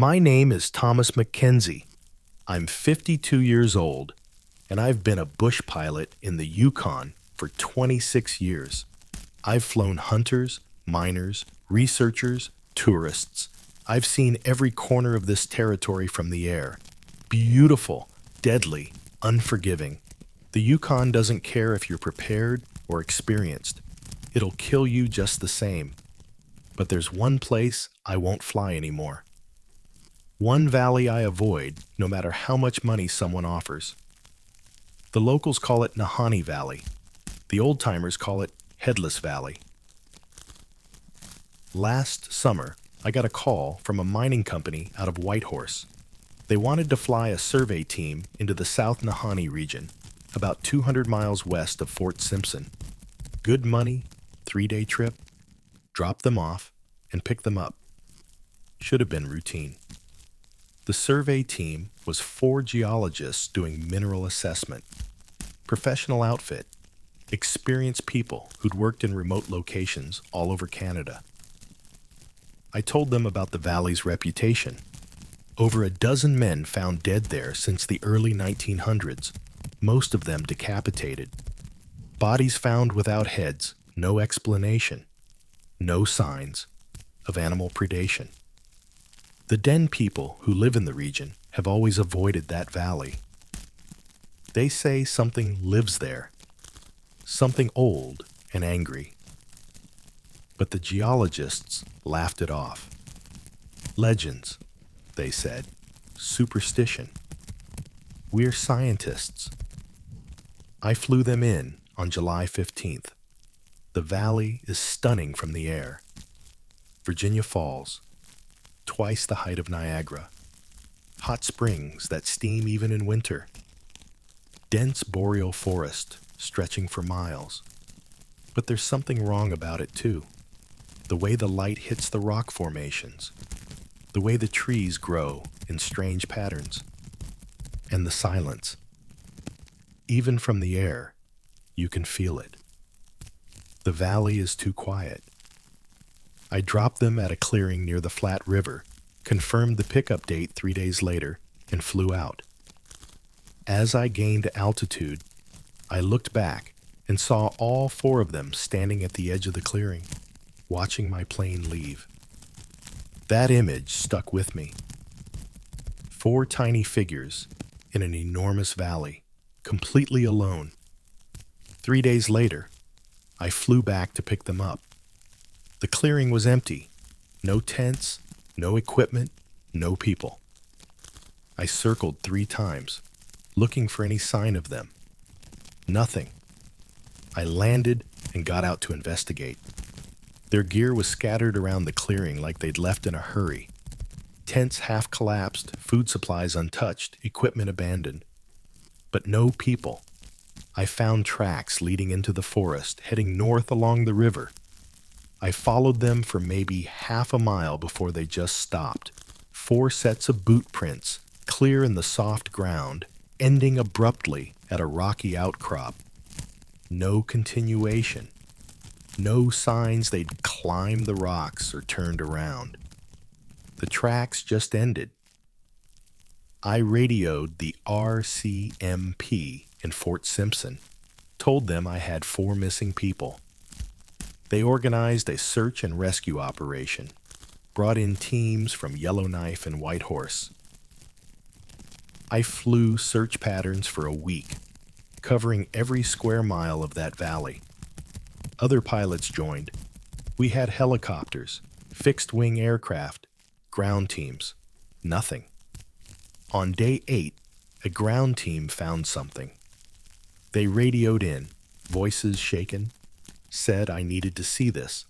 My name is Thomas Mackenzie. I'm 52 years old, and I've been a bush pilot in the Yukon for 26 years. I've flown hunters, miners, researchers, tourists. I've seen every corner of this territory from the air. Beautiful, deadly, unforgiving. The Yukon doesn't care if you're prepared or experienced. It'll kill you just the same. But there's one place I won't fly anymore. One valley I avoid, no matter how much money someone offers. The locals call it Nahanni Valley. The old-timers call it Headless Valley. Last summer, I got a call from a mining company out of Whitehorse. They wanted to fly a survey team into the South Nahanni region, about 200 miles west of Fort Simpson. Good money, 3-day trip, drop them off, and pick them up. Should have been routine. The survey team was 4 geologists doing mineral assessment. Professional outfit, experienced people who'd worked in remote locations all over Canada. I told them about the valley's reputation. Over a dozen men found dead there since the early 1900s, most of them decapitated. Bodies found without heads, no explanation, no signs of animal predation. The Den people who live in the region have always avoided that valley. They say something lives there, something old and angry. But the geologists laughed it off. Legends, they said. Superstition. We're scientists. I flew them in on July 15th. The valley is stunning from the air. Virginia Falls, twice the height of Niagara. Hot springs that steam even in winter. Dense boreal forest stretching for miles. But there's something wrong about it too. The way the light hits the rock formations. The way the trees grow in strange patterns. And the silence. Even from the air, you can feel it. The valley is too quiet. I dropped them at a clearing near the Flat River, confirmed the pickup date 3 days later, and flew out. As I gained altitude, I looked back and saw all 4 of them standing at the edge of the clearing, watching my plane leave. That image stuck with me. 4 tiny figures in an enormous valley, completely alone. 3 days later, I flew back to pick them up. The clearing was empty. No tents, no equipment, no people. I circled 3 times, looking for any sign of them. Nothing. I landed and got out to investigate. Their gear was scattered around the clearing like they'd left in a hurry. Tents half collapsed, food supplies untouched, equipment abandoned. But no people. I found tracks leading into the forest, heading north along the river. I followed them for maybe half a mile before they just stopped. 4 sets of boot prints, clear in the soft ground, ending abruptly at a rocky outcrop. No continuation. No signs they'd climbed the rocks or turned around. The tracks just ended. I radioed the RCMP in Fort Simpson, told them I had 4 missing people. They organized a search and rescue operation, brought in teams from Yellowknife and Whitehorse. I flew search patterns for a week, covering every square mile of that valley. Other pilots joined. We had helicopters, fixed-wing aircraft, ground teams. Nothing. On day 8, a ground team found something. They radioed in, voices shaken, said I needed to see this.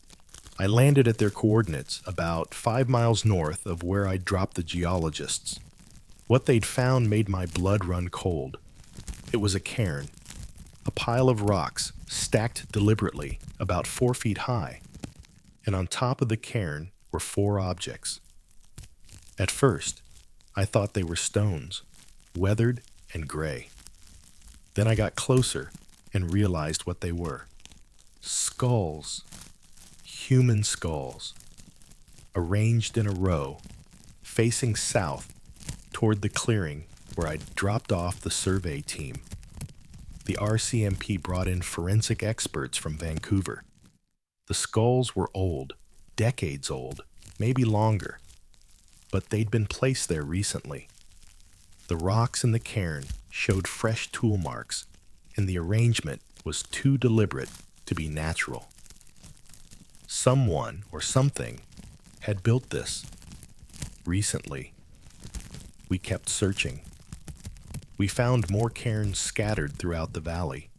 I landed at their coordinates, about 5 miles north of where I'd dropped the geologists. What they'd found made my blood run cold. It was a cairn, a pile of rocks stacked deliberately, about 4 feet high, and on top of the cairn were 4 objects. At first, I thought they were stones, weathered and gray. Then I got closer and realized what they were. Skulls. Human skulls. Arranged in a row, facing south toward the clearing where I dropped off the survey team. The RCMP brought in forensic experts from Vancouver. The skulls were old, decades old, maybe longer, but they'd been placed there recently. The rocks in the cairn showed fresh tool marks, and the arrangement was too deliberate to be natural. Someone or something had built this recently. We kept searching. We found more cairns scattered throughout the valley,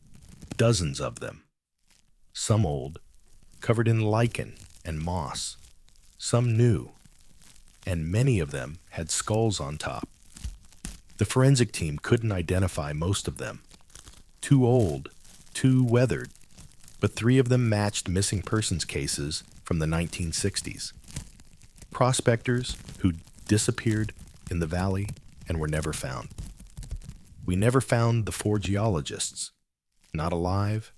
dozens of them. Some old, covered in lichen and moss, some new, and many of them had skulls on top. The forensic team couldn't identify most of them. Too old, too weathered, but 3 of them matched missing persons cases from the 1960s. Prospectors who disappeared in the valley and were never found. We never found the 4 geologists, not alive,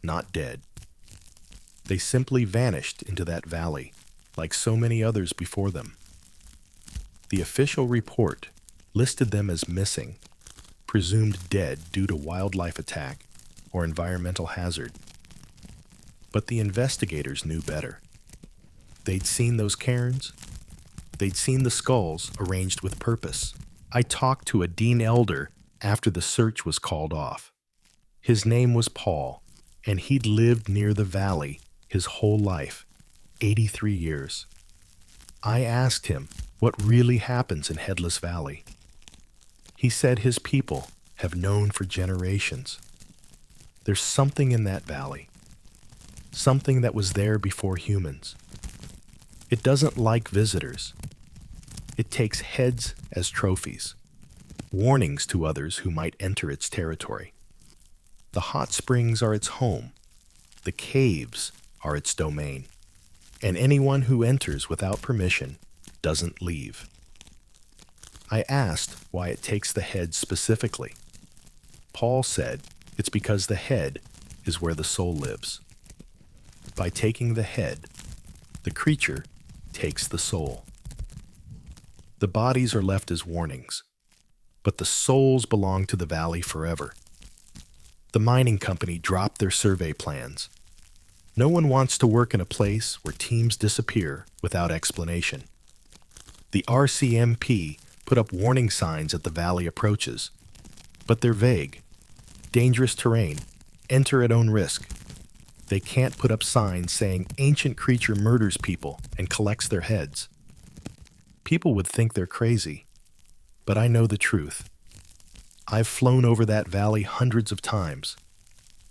not dead. They simply vanished into that valley, like so many others before them. The official report listed them as missing, presumed dead due to wildlife attack or environmental hazard. But the investigators knew better. They'd seen those cairns. They'd seen the skulls arranged with purpose. I talked to a dean elder after the search was called off. His name was Paul, and he'd lived near the valley his whole life, 83 years. I asked him what really happens in Headless Valley. He said his people have known for generations. There's something in that valley, something that was there before humans. It doesn't like visitors. It takes heads as trophies, warnings to others who might enter its territory. The hot springs are its home. The caves are its domain. And anyone who enters without permission doesn't leave. I asked why it takes the head specifically. Paul said it's because the head is where the soul lives. By taking the head, the creature takes the soul. The bodies are left as warnings, but the souls belong to the valley forever. The mining company dropped their survey plans. No one wants to work in a place where teams disappear without explanation. The RCMP put up warning signs at the valley approaches, but they're vague. Dangerous terrain, enter at own risk. They can't put up signs saying ancient creature murders people and collects their heads. People would think they're crazy, but I know the truth. I've flown over that valley hundreds of times.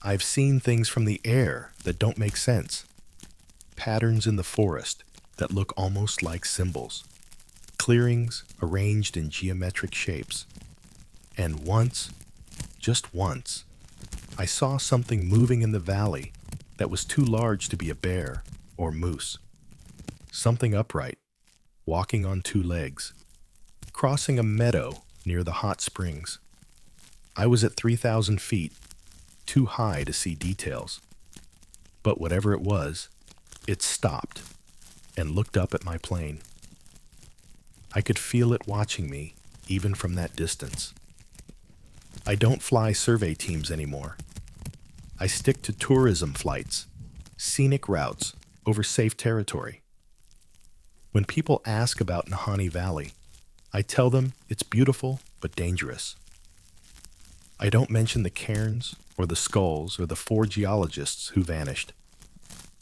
I've seen things from the air that don't make sense. Patterns in the forest that look almost like symbols. Clearings arranged in geometric shapes. And once, just once, I saw something moving in the valley that was too large to be a bear or moose. Something upright, walking on 2 legs, crossing a meadow near the hot springs. I was at 3,000 feet, too high to see details. But whatever it was, it stopped and looked up at my plane. I could feel it watching me, even from that distance. I don't fly survey teams anymore. I stick to tourism flights, scenic routes over safe territory. When people ask about Nahanni Valley, I tell them it's beautiful but dangerous. I don't mention the cairns or the skulls or the 4 geologists who vanished.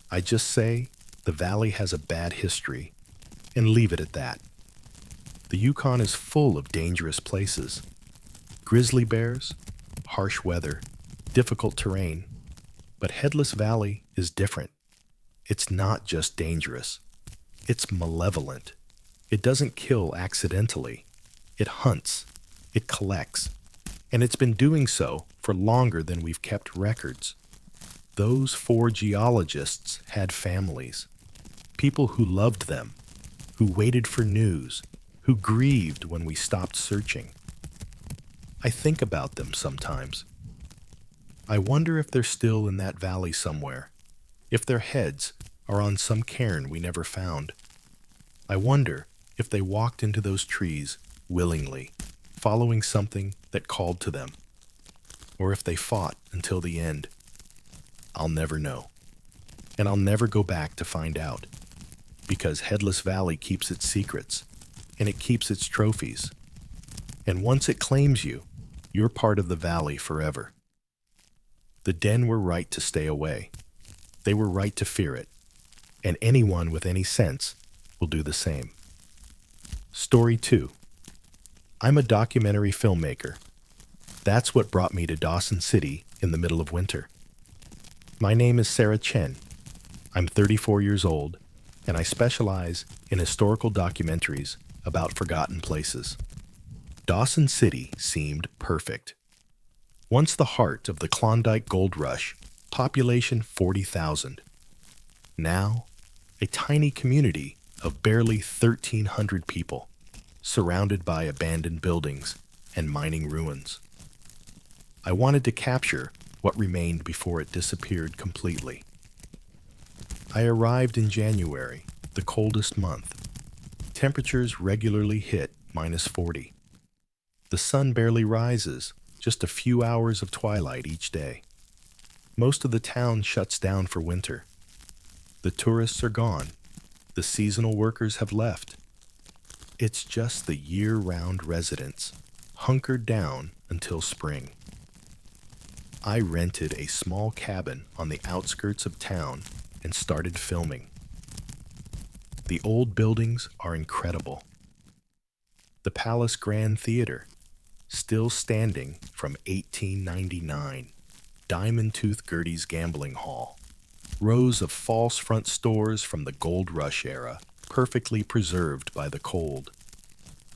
I just say the valley has a bad history and leave it at that. The Yukon is full of dangerous places. Grizzly bears, harsh weather, difficult terrain. But Headless Valley is different. It's not just dangerous. It's malevolent. It doesn't kill accidentally. It hunts. It collects. And it's been doing so for longer than we've kept records. Those 4 geologists had families. People who loved them, who waited for news, who grieved when we stopped searching. I think about them sometimes. I wonder if they're still in that valley somewhere, if their heads are on some cairn we never found. I wonder if they walked into those trees willingly, following something that called to them, or if they fought until the end. I'll never know. And I'll never go back to find out, because Headless Valley keeps its secrets, and it keeps its trophies. And once it claims you, you're part of the valley forever. The Den were right to stay away. They were right to fear it, and anyone with any sense will do the same. Story 2. I'm a documentary filmmaker. That's what brought me to Dawson City in the middle of winter. My name is Sarah Chen. I'm 34 years old, and I specialize in historical documentaries about forgotten places. Dawson City seemed perfect. Once the heart of the Klondike Gold Rush, population 40,000. Now, a tiny community of barely 1,300 people, surrounded by abandoned buildings and mining ruins. I wanted to capture what remained before it disappeared completely. I arrived in January, the coldest month. Temperatures regularly hit -40. The sun barely rises, just a few hours of twilight each day. Most of the town shuts down for winter. The tourists are gone. The seasonal workers have left. It's just the year-round residents, hunkered down until spring. I rented a small cabin on the outskirts of town and started filming. The old buildings are incredible. The Palace Grand Theater, still standing from 1899. Diamond Tooth Gertie's Gambling Hall. Rows of false front stores from the Gold Rush era, perfectly preserved by the cold.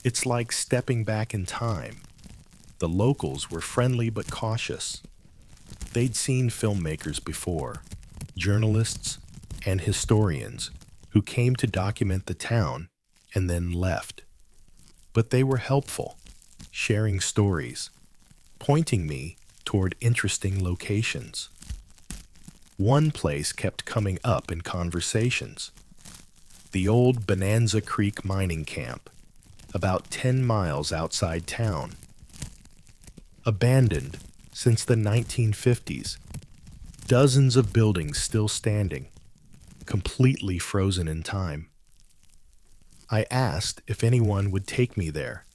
It's like stepping back in time. The locals were friendly but cautious. They'd seen filmmakers before, journalists and historians who came to document the town and then left. But they were helpful, sharing stories, pointing me toward interesting locations. One place kept coming up in conversations. The old Bonanza Creek mining camp, about 10 miles outside town. Abandoned since the 1950s. Dozens of buildings still standing, completely frozen in time. I asked if anyone would take me there.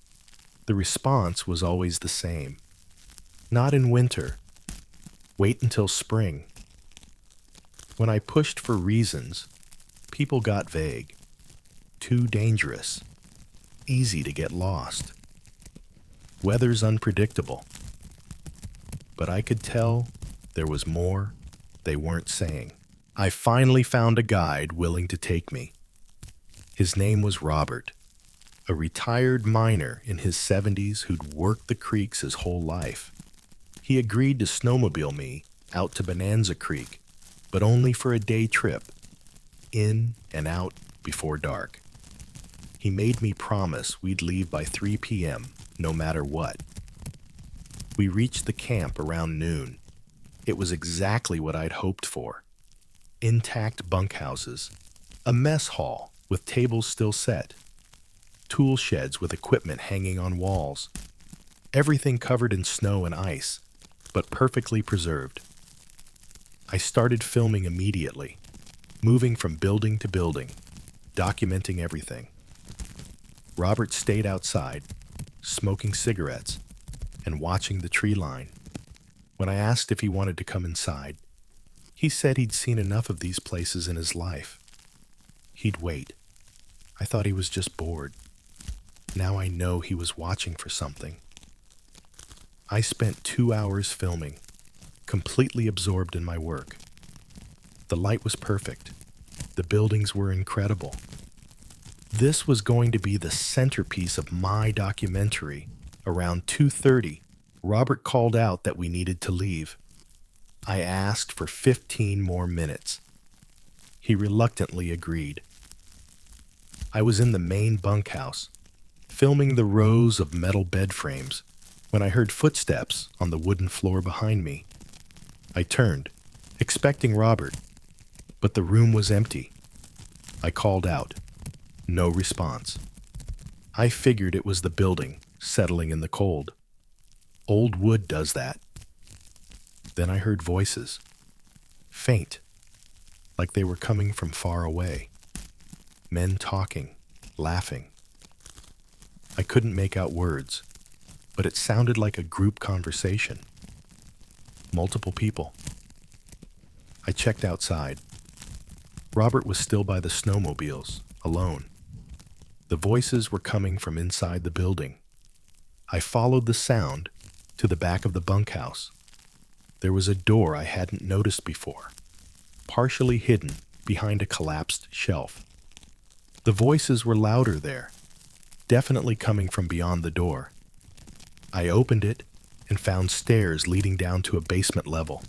The response was always the same. Not in winter. Wait until spring. When I pushed for reasons, people got vague. Too dangerous. Easy to get lost. Weather's unpredictable. But I could tell there was more they weren't saying. I finally found a guide willing to take me. His name was Robert, a retired miner in his 70s who'd worked the creeks his whole life. He agreed to snowmobile me out to Bonanza Creek, but only for a day trip, in and out before dark. He made me promise we'd leave by 3 p.m., no matter what. We reached the camp around noon. It was exactly what I'd hoped for. Intact bunkhouses, a mess hall with tables still set, tool sheds with equipment hanging on walls, everything covered in snow and ice, but perfectly preserved. I started filming immediately, moving from building to building, documenting everything. Robert stayed outside, smoking cigarettes and watching the tree line. When I asked if he wanted to come inside, he said he'd seen enough of these places in his life. He'd wait. I thought he was just bored. Now I know he was watching for something. I spent 2 hours filming, completely absorbed in my work. The light was perfect. The buildings were incredible. This was going to be the centerpiece of my documentary. Around 2:30, Robert called out that we needed to leave. I asked for 15 more minutes. He reluctantly agreed. I was in the main bunkhouse, filming the rows of metal bed frames, when I heard footsteps on the wooden floor behind me. I turned, expecting Robert, but the room was empty. I called out. No response. I figured it was the building settling in the cold. Old wood does that. Then I heard voices. Faint, like they were coming from far away. Men talking, laughing. I couldn't make out words, but it sounded like a group conversation. Multiple people. I checked outside. Robert was still by the snowmobiles, alone. The voices were coming from inside the building. I followed the sound to the back of the bunkhouse. There was a door I hadn't noticed before, partially hidden behind a collapsed shelf. The voices were louder there, definitely coming from beyond the door. I opened it and found stairs leading down to a basement level.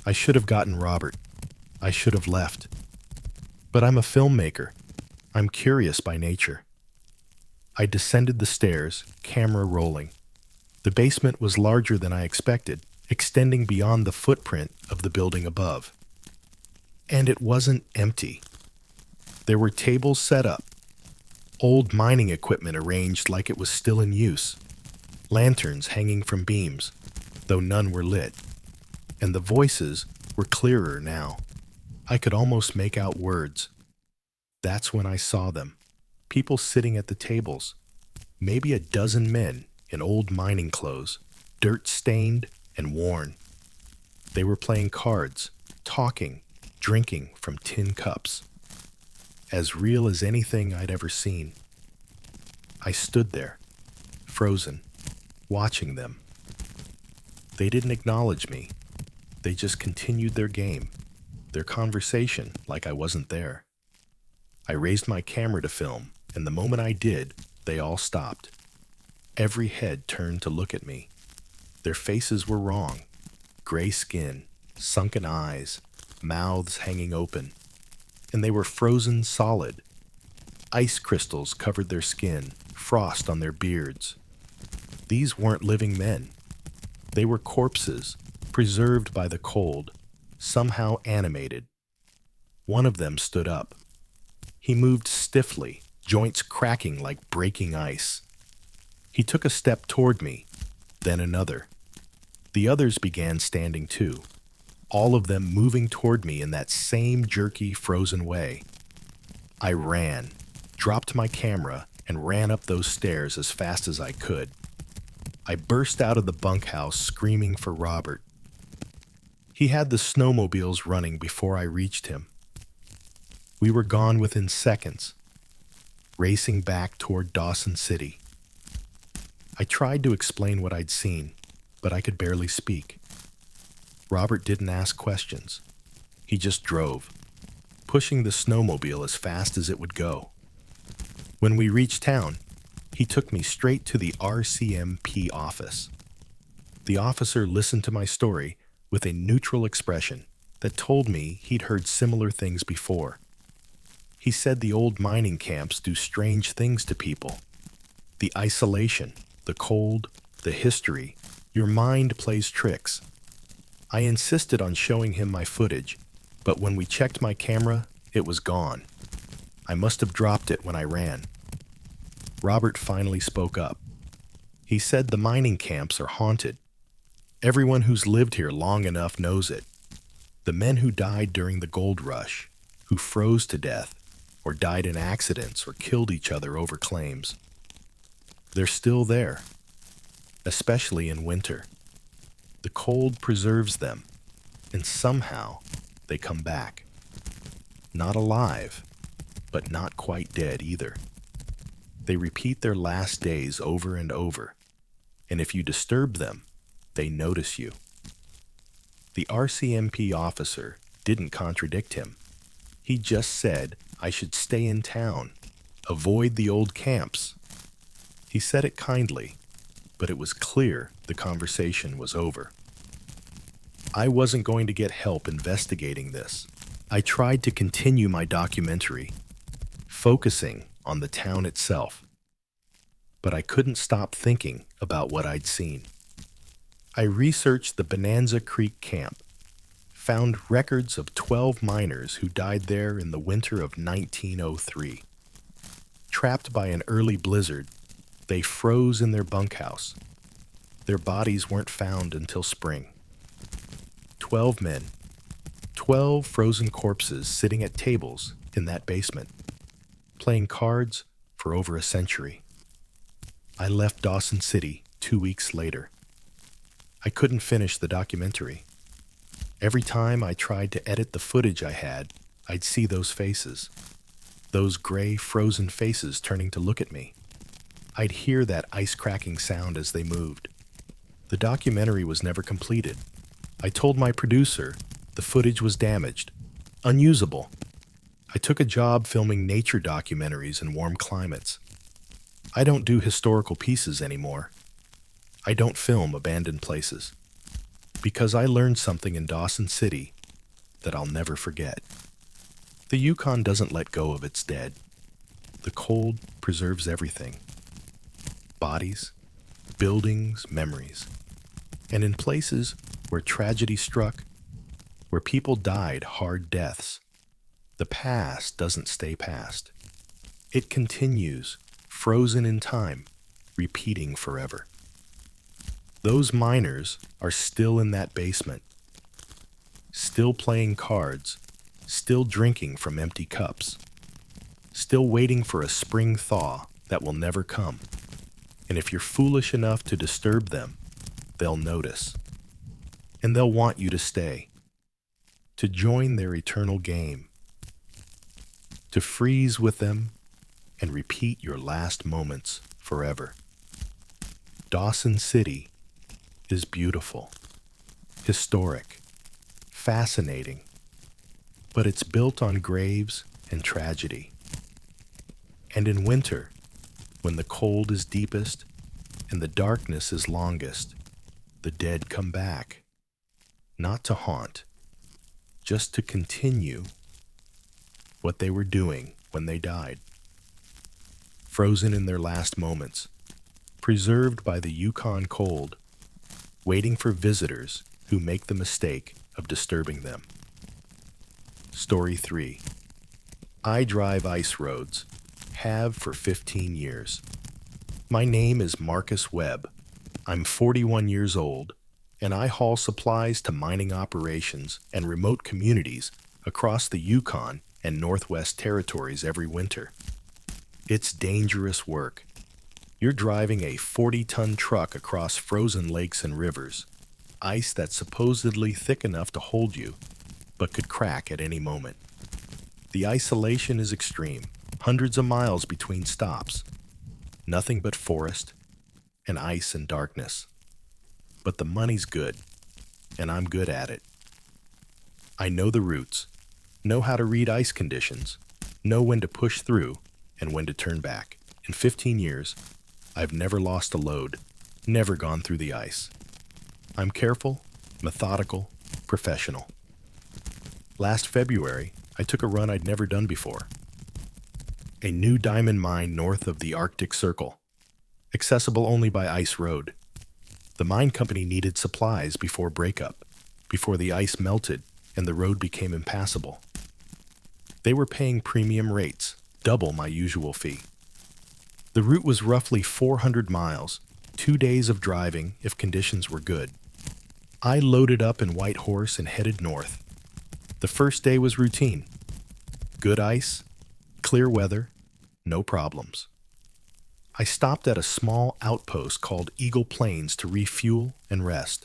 I should have gotten Robert. I should have left. But I'm a filmmaker. I'm curious by nature. I descended the stairs, camera rolling. The basement was larger than I expected, extending beyond the footprint of the building above. And it wasn't empty. There were tables set up, old mining equipment arranged like it was still in use, lanterns hanging from beams, though none were lit, and the voices were clearer now. I could almost make out words. That's when I saw them, people sitting at the tables, maybe a dozen men in old mining clothes, dirt-stained and worn. They were playing cards, talking, drinking from tin cups. As real as anything I'd ever seen. I stood there, frozen, watching them. They didn't acknowledge me. They just continued their game, their conversation like I wasn't there. I raised my camera to film, and the moment I did, they all stopped. Every head turned to look at me. Their faces were wrong. Gray skin, sunken eyes, mouths hanging open. And they were frozen solid. Ice crystals covered their skin, frost on their beards. These weren't living men. They were corpses, preserved by the cold, somehow animated. One of them stood up. He moved stiffly, joints cracking like breaking ice. He took a step toward me, then another. The others began standing too, all of them moving toward me in that same jerky, frozen way. I ran, dropped my camera, and ran up those stairs as fast as I could. I burst out of the bunkhouse screaming for Robert. He had the snowmobiles running before I reached him. We were gone within seconds, racing back toward Dawson City. I tried to explain what I'd seen, but I could barely speak. Robert didn't ask questions. He just drove, pushing the snowmobile as fast as it would go. When we reached town, he took me straight to the RCMP office. The officer listened to my story with a neutral expression that told me he'd heard similar things before. He said the old mining camps do strange things to people. The isolation, the cold, the history, your mind plays tricks. I insisted on showing him my footage, but when we checked my camera, it was gone. I must have dropped it when I ran. Robert finally spoke up. He said the mining camps are haunted. Everyone who's lived here long enough knows it. The men who died during the gold rush, who froze to death, or died in accidents or killed each other over claims. They're still there, especially in winter. The cold preserves them, and somehow they come back. Not alive, but not quite dead either. They repeat their last days over and over, and if you disturb them, they notice you. The RCMP officer didn't contradict him. He just said I should stay in town, avoid the old camps. He said it kindly, but it was clear the conversation was over. I wasn't going to get help investigating this. I tried to continue my documentary, focusing on the town itself. But I couldn't stop thinking about what I'd seen. I researched the Bonanza Creek camp, found records of 12 miners who died there in the winter of 1903. Trapped by an early blizzard, they froze in their bunkhouse. Their bodies weren't found until spring. 12 men, 12 frozen corpses sitting at tables in that basement, playing cards for over a century. I left Dawson City 2 weeks later. I couldn't finish the documentary. Every time I tried to edit the footage I had, I'd see those faces. Those gray, frozen faces turning to look at me. I'd hear that ice-cracking sound as they moved. The documentary was never completed. I told my producer the footage was damaged, unusable. I took a job filming nature documentaries in warm climates. I don't do historical pieces anymore. I don't film abandoned places. Because I learned something in Dawson City that I'll never forget. The Yukon doesn't let go of its dead. The cold preserves everything. Bodies, buildings, memories. And in places where tragedy struck, where people died hard deaths, the past doesn't stay past. It continues, frozen in time, repeating forever. Those miners are still in that basement, still playing cards, still drinking from empty cups, still waiting for a spring thaw that will never come. And if you're foolish enough to disturb them, they'll notice. And they'll want you to stay, to join their eternal game, to freeze with them and repeat your last moments forever. Dawson City is beautiful, historic, fascinating, but it's built on graves and tragedy. And in winter, when the cold is deepest and the darkness is longest, the dead come back, not to haunt, just to continue what they were doing when they died. Frozen in their last moments, preserved by the Yukon cold, waiting for visitors who make the mistake of disturbing them. Story 3. I drive ice roads, have for 15 years. My name is Marcus Webb. I'm 41 years old, and I haul supplies to mining operations and remote communities across the Yukon and Northwest Territories every winter. It's dangerous work. You're driving a 40-ton truck across frozen lakes and rivers, ice that's supposedly thick enough to hold you, but could crack at any moment. The isolation is extreme, hundreds of miles between stops. Nothing but forest and ice and darkness. But the money's good, and I'm good at it. I know the routes, know how to read ice conditions, know when to push through and when to turn back. In 15 years, I've never lost a load, never gone through the ice. I'm careful, methodical, professional. Last February, I took a run I'd never done before. A new diamond mine north of the Arctic Circle, accessible only by ice road. The mine company needed supplies before breakup, before the ice melted and the road became impassable. They were paying premium rates, double my usual fee. The route was roughly 400 miles, 2 days of driving if conditions were good. I loaded up in White Horse and headed north. The first day was routine. Good ice, clear weather, no problems. I stopped at a small outpost called Eagle Plains to refuel and rest.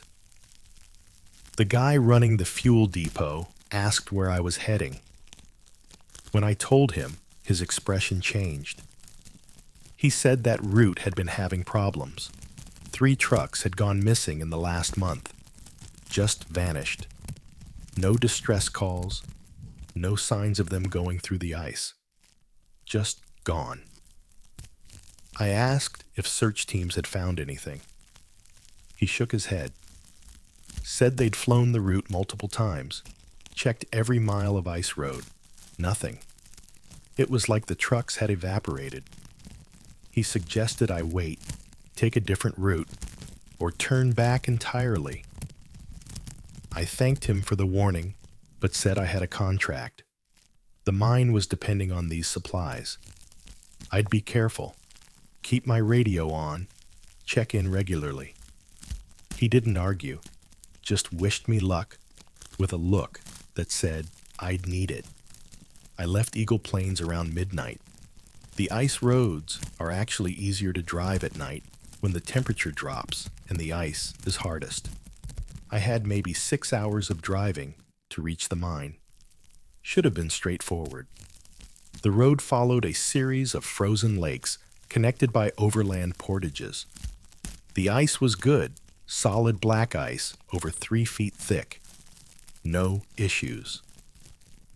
The guy running the fuel depot asked where I was heading. When I told him, his expression changed. He said that route had been having problems. 3 trucks had gone missing in the last month. Just vanished. No distress calls, no signs of them going through the ice. Just gone. I asked if search teams had found anything. He shook his head, said they'd flown the route multiple times, checked every mile of ice road. Nothing. It was like the trucks had evaporated. He suggested I wait, take a different route, or turn back entirely. I thanked him for the warning, but said I had a contract. The mine was depending on these supplies. I'd be careful, keep my radio on, check in regularly. He didn't argue, just wished me luck with a look that said I'd need it. I left Eagle Plains around midnight. The ice roads are actually easier to drive at night when the temperature drops and the ice is hardest. I had maybe 6 hours of driving to reach the mine. Should have been straightforward. The road followed a series of frozen lakes connected by overland portages. The ice was good, solid black ice over 3 feet thick. No issues.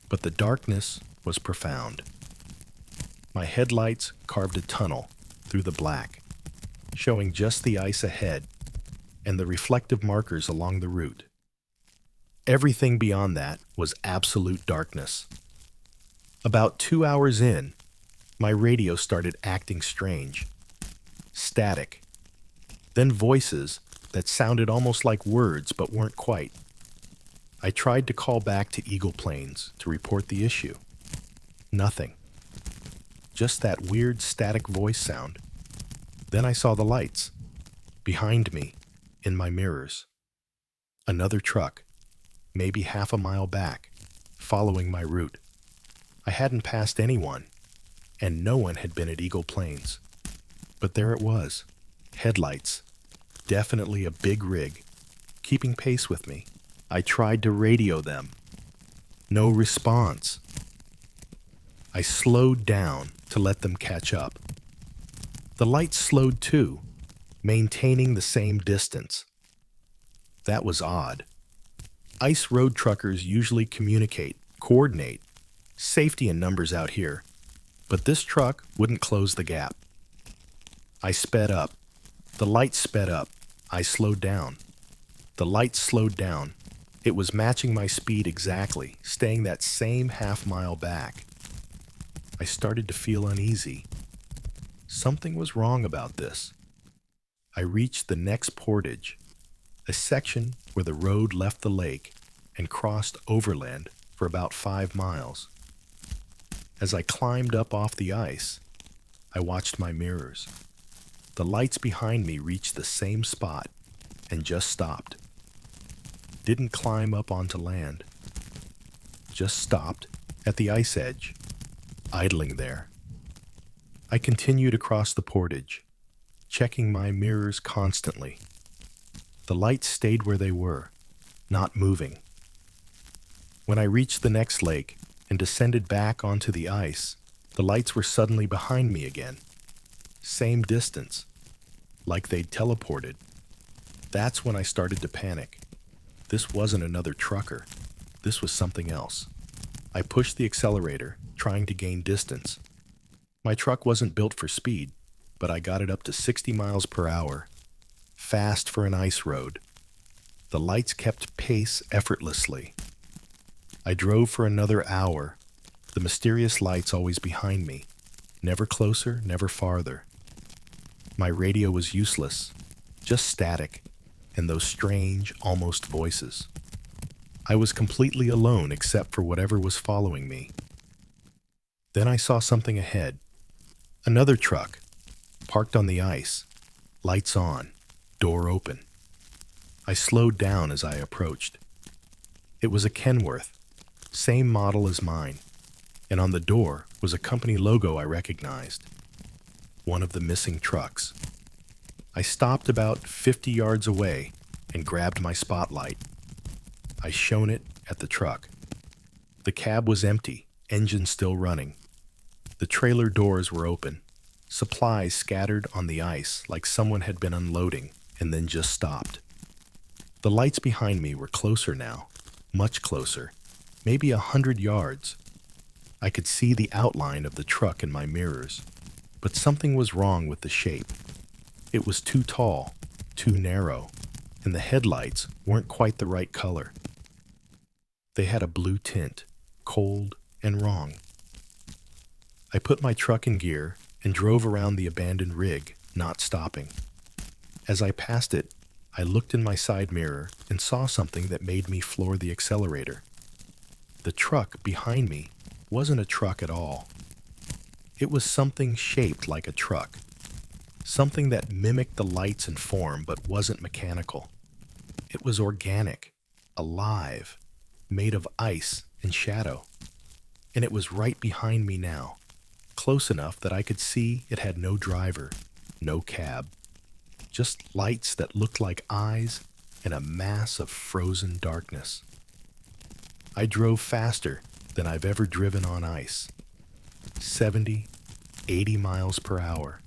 But the darkness was profound. My headlights carved a tunnel through the black, showing just the ice ahead and the reflective markers along the route. Everything beyond that was absolute darkness. About 2 hours in, my radio started acting strange. Static. Then voices that sounded almost like words but weren't quite. I tried to call back to Eagle Plains to report the issue. Nothing. Just that weird static voice sound. Then I saw the lights. Behind me, in my mirrors. Another truck, maybe half a mile back, following my route. I hadn't passed anyone, and no one had been at Eagle Plains. But there it was, headlights, definitely a big rig, keeping pace with me. I tried to radio them. No response. I slowed down to let them catch up. The lights slowed too, maintaining the same distance. That was odd. Ice road truckers usually communicate, coordinate, safety in numbers out here, but this truck wouldn't close the gap. I sped up. The lights sped up. I slowed down. The lights slowed down. It was matching my speed exactly, staying that same half-mile back. I started to feel uneasy. Something was wrong about this. I reached the next portage, a section where the road left the lake and crossed overland for about 5 miles. As I climbed up off the ice, I watched my mirrors. The lights behind me reached the same spot and just stopped. Didn't climb up onto land. Just stopped at the ice edge, idling there. I continued across the portage, checking my mirrors constantly. The lights stayed where they were, not moving. When I reached the next lake and descended back onto the ice, the lights were suddenly behind me again. Same distance, like they'd teleported. That's when I started to panic. This wasn't another trucker. This was something else. I pushed the accelerator, trying to gain distance. My truck wasn't built for speed, but I got it up to 60 miles per hour. Fast for an ice road. The lights kept pace effortlessly. I drove for another hour, the mysterious lights always behind me, never closer, never farther. My radio was useless, just static, and those strange, almost voices. I was completely alone except for whatever was following me. Then I saw something ahead. Another truck, parked on the ice, lights on, door open. I slowed down as I approached. It was a Kenworth, same model as mine, and on the door was a company logo I recognized. One of the missing trucks. I stopped about 50 yards away and grabbed my spotlight. I shone it at the truck. The cab was empty, engine still running. The trailer doors were open. Supplies scattered on the ice like someone had been unloading and then just stopped. The lights behind me were closer now, much closer, maybe 100 yards. I could see the outline of the truck in my mirrors, but something was wrong with the shape. It was too tall, too narrow, and the headlights weren't quite the right color. They had a blue tint, cold and wrong. I put my truck in gear and drove around the abandoned rig, not stopping. As I passed it, I looked in my side mirror and saw something that made me floor the accelerator. The truck behind me wasn't a truck at all. It was something shaped like a truck, something that mimicked the lights and form but wasn't mechanical. It was organic, alive, made of ice and shadow. And it was right behind me now, close enough that I could see it had no driver, no cab, just lights that looked like eyes and a mass of frozen darkness. I drove faster than I've ever driven on ice, 70, 80 miles per hour.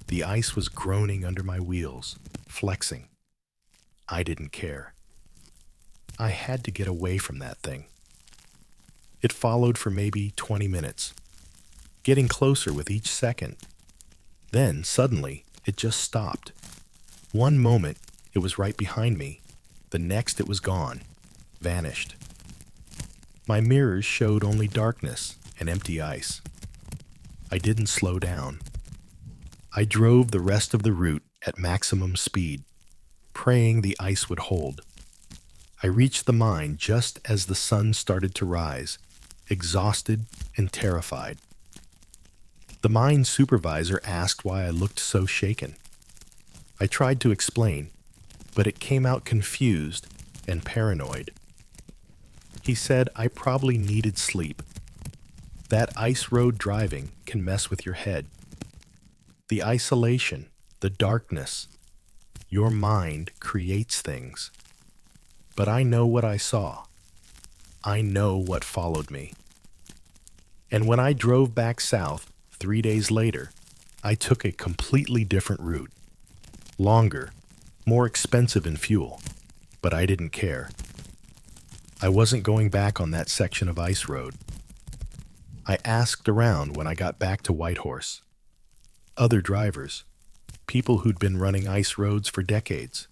The ice was groaning under my wheels, flexing. I didn't care. I had to get away from that thing. It followed for maybe 20 minutes, getting closer with each second. Then, suddenly, it just stopped. One moment, it was right behind me. The next, it was gone, vanished. My mirrors showed only darkness and empty ice. I didn't slow down. I drove the rest of the route at maximum speed, praying the ice would hold. I reached the mine just as the sun started to rise, exhausted and terrified. The mine supervisor asked why I looked so shaken. I tried to explain, but it came out confused and paranoid. He said I probably needed sleep. That ice road driving can mess with your head. The isolation, the darkness, your mind creates things. But I know what I saw. I know what followed me. And when I drove back south 3 days later, I took a completely different route. Longer, more expensive in fuel, but I didn't care. I wasn't going back on that section of ice road. I asked around when I got back to Whitehorse. Other drivers, people who'd been running ice roads for decades.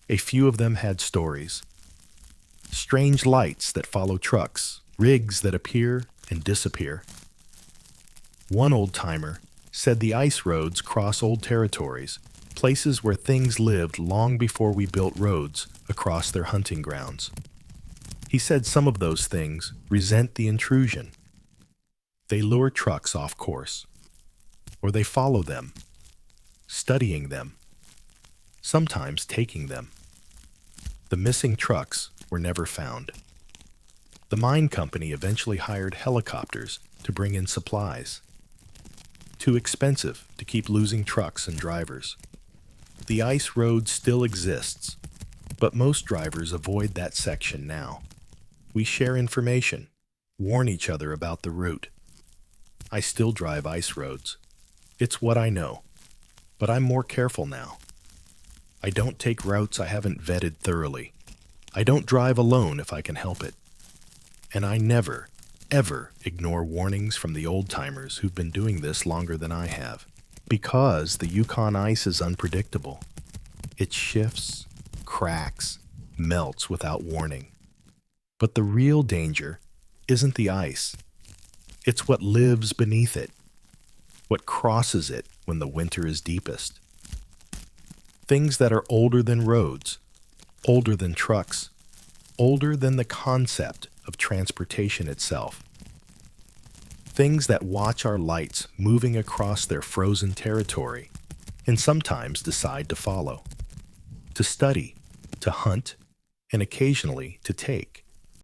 A few of them had stories. Strange lights that follow trucks, rigs that appear and disappear. One old-timer said the ice roads cross old territories, places where things lived long before we built roads across their hunting grounds. He said some of those things resent the intrusion. They lure trucks off course, or they follow them, studying them, sometimes taking them. The missing trucks were never found. The mine company eventually hired helicopters to bring in supplies. Too expensive to keep losing trucks and drivers. The ice road still exists, but most drivers avoid that section now. We share information, warn each other about the route. I still drive ice roads. It's what I know, but I'm more careful now. I don't take routes I haven't vetted thoroughly. I don't drive alone if I can help it. And I never, ever ignore warnings from the old-timers who've been doing this longer than I have. Because the Yukon ice is unpredictable. It shifts, cracks, melts without warning. But the real danger isn't the ice. It's what lives beneath it, what crosses it when the winter is deepest. Things that are older than roads, older than trucks, older than the concept of transportation itself. Things that watch our lights moving across their frozen territory and sometimes decide to follow, to study, to hunt, and occasionally to take.